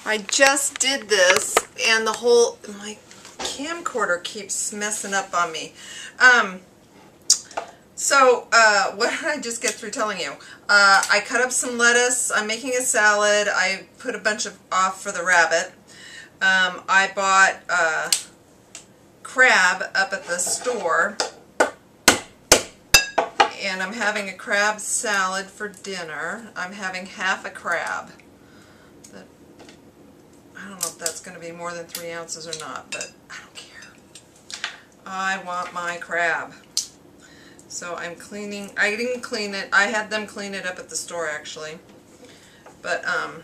I just did this and my camcorder keeps messing up on me. What did I just get through telling you? I cut up some lettuce. I'm making a salad. I put a bunch off for the rabbit. I bought crab up at the store. And I'm having a crab salad for dinner. I'm having half a crab. I don't know if that's going to be more than 3 ounces or not, but I don't care. I want my crab. So I'm cleaning. I didn't clean it. I had them clean it up at the store actually. But I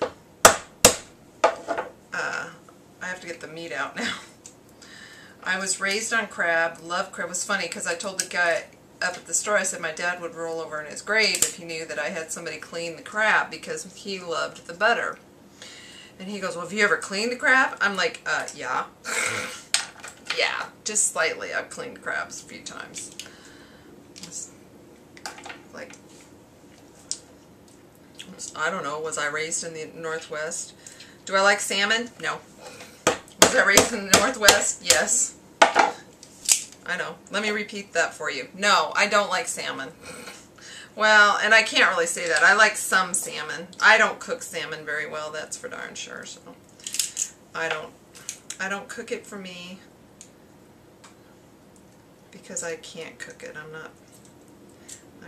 have to get the meat out now. I was raised on crab, love crab. It was funny because I told the guy up at the store, I said my dad would roll over in his grave if he knew that I had somebody clean the crab because he loved the butter. And he goes, well, have you ever cleaned a crab? I'm like, yeah. Yeah, just slightly. I've cleaned crabs a few times. Like, I don't know, was I raised in the Northwest? Do I like salmon? No. Was I raised in the Northwest? Yes. I know. Let me repeat that for you. No, I don't like salmon. Well, and I can't really say that. I like some salmon. I don't cook salmon very well, that's for darn sure. So I don't cook it for me because I can't cook it. I'm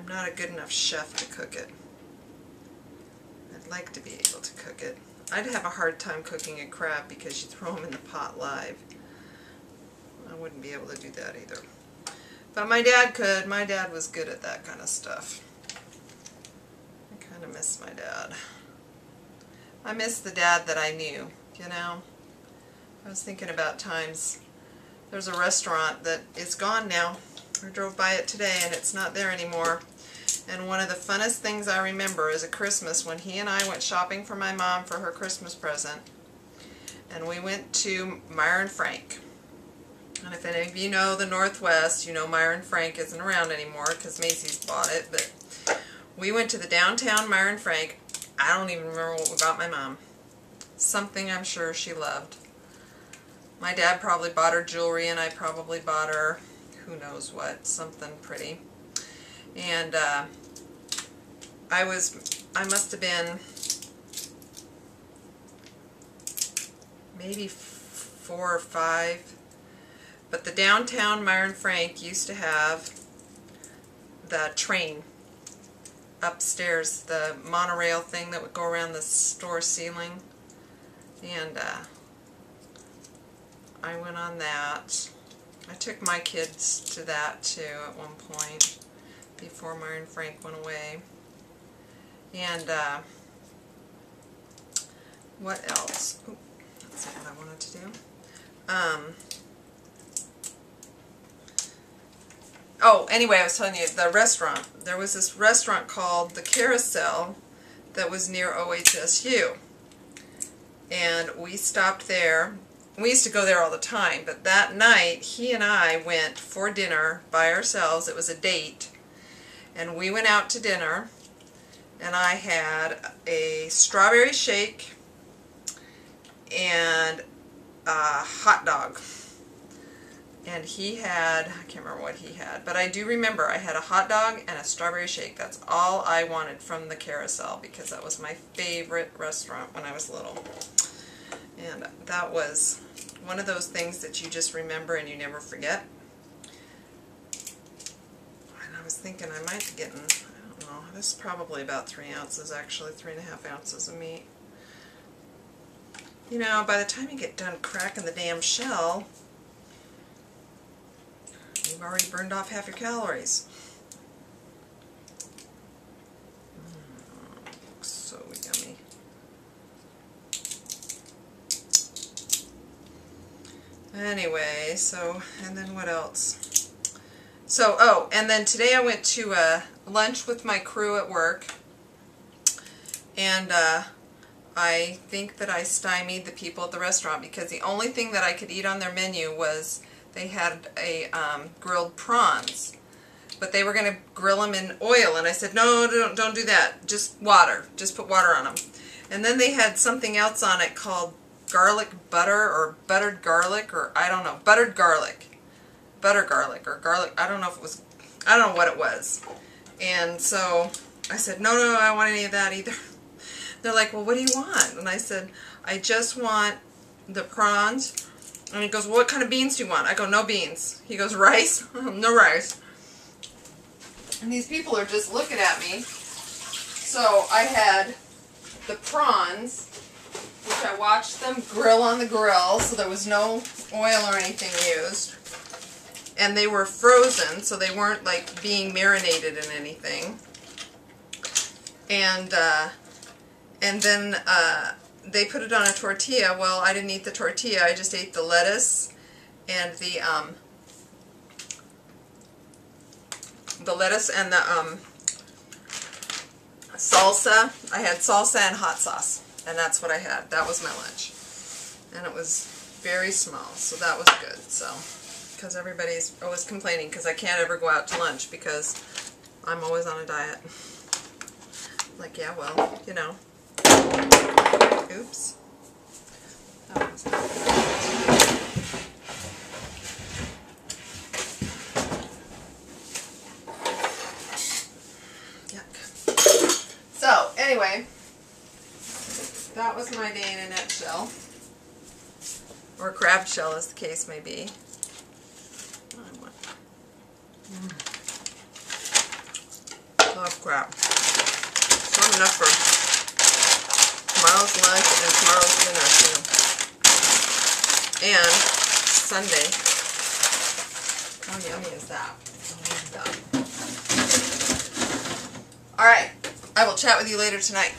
not a good enough chef to cook it. I'd like to be able to cook it. I'd have a hard time cooking a crab because you throw them in the pot live. I wouldn't be able to do that either. But my dad could. My dad was good at that kind of stuff. I kind of miss my dad. I miss the dad that I knew, you know. I was thinking about times. There's a restaurant that is gone now. I drove by it today and it's not there anymore. And one of the funnest things I remember is a Christmas when he and I went shopping for my mom for her Christmas present. And we went to Meijer & Frank. And if any of you know the Northwest, you know Meijer & Frank isn't around anymore because Macy's bought it. But we went to the downtown Meijer & Frank. I don't even remember what we bought my mom. Something I'm sure she loved. My dad probably bought her jewelry and I probably bought her who knows what, something pretty. And I must have been maybe 4 or 5. But the downtown Meijer & Frank used to have the train upstairs, the monorail thing that would go around the store ceiling. And I went on that. I took my kids to that too at one point before Meijer & Frank went away. And what else? Ooh, that's not what I wanted to do. Oh, anyway, I was telling you, the restaurant. There was this restaurant called the Carousel that was near OHSU. And we stopped there. We used to go there all the time, but that night he and I went for dinner by ourselves. It was a date. And we went out to dinner, and I had a strawberry shake and a hot dog. And he had, I can't remember what he had, but I do remember I had a hot dog and a strawberry shake. That's all I wanted from the Carousel because that was my favorite restaurant when I was little. And that was one of those things that you just remember and you never forget. And I was thinking I might be getting, I don't know, this is probably about 3 ounces actually, 3.5 ounces of meat. You know, by the time you get done cracking the damn shell, you've already burned off half your calories. Looks so yummy. Anyway, so, and then what else? So, oh, and then today I went to lunch with my crew at work, and I think that I stymied the people at the restaurant because the only thing that I could eat on their menu was they had a grilled prawns, but they were going to grill them in oil, and I said, no, don't do that, just water, just put water on them. And then they had something else on it called garlic butter or buttered garlic, or I don't know, buttered garlic. Butter garlic or garlic, I don't know if it was, I don't know what it was. And so I said, no, I don't want any of that either. They're like, well, what do you want? And I said, I just want the prawns. And he goes, well, what kind of beans do you want? I go, no beans. He goes, rice? No rice. And these people are just looking at me. So I had the prawns, which I watched them grill on the grill, so there was no oil or anything used. And they were frozen, so they weren't like being marinated in anything. And then they put it on a tortilla. Well, I didn't eat the tortilla. I just ate the lettuce and the salsa. I had salsa and hot sauce, and that's what I had. That was my lunch, and it was very small, so that was good. So, because everybody's always complaining because I can't ever go out to lunch because I'm always on a diet. Like, yeah, well, you know. Oops. That was yuck. So, anyway, that was my day in a nutshell. Or crab shell, as the case may be. Love crab. So enough for tomorrow's lunch and tomorrow's dinner too. And Sunday. How yummy is that? Alright, I will chat with you later tonight.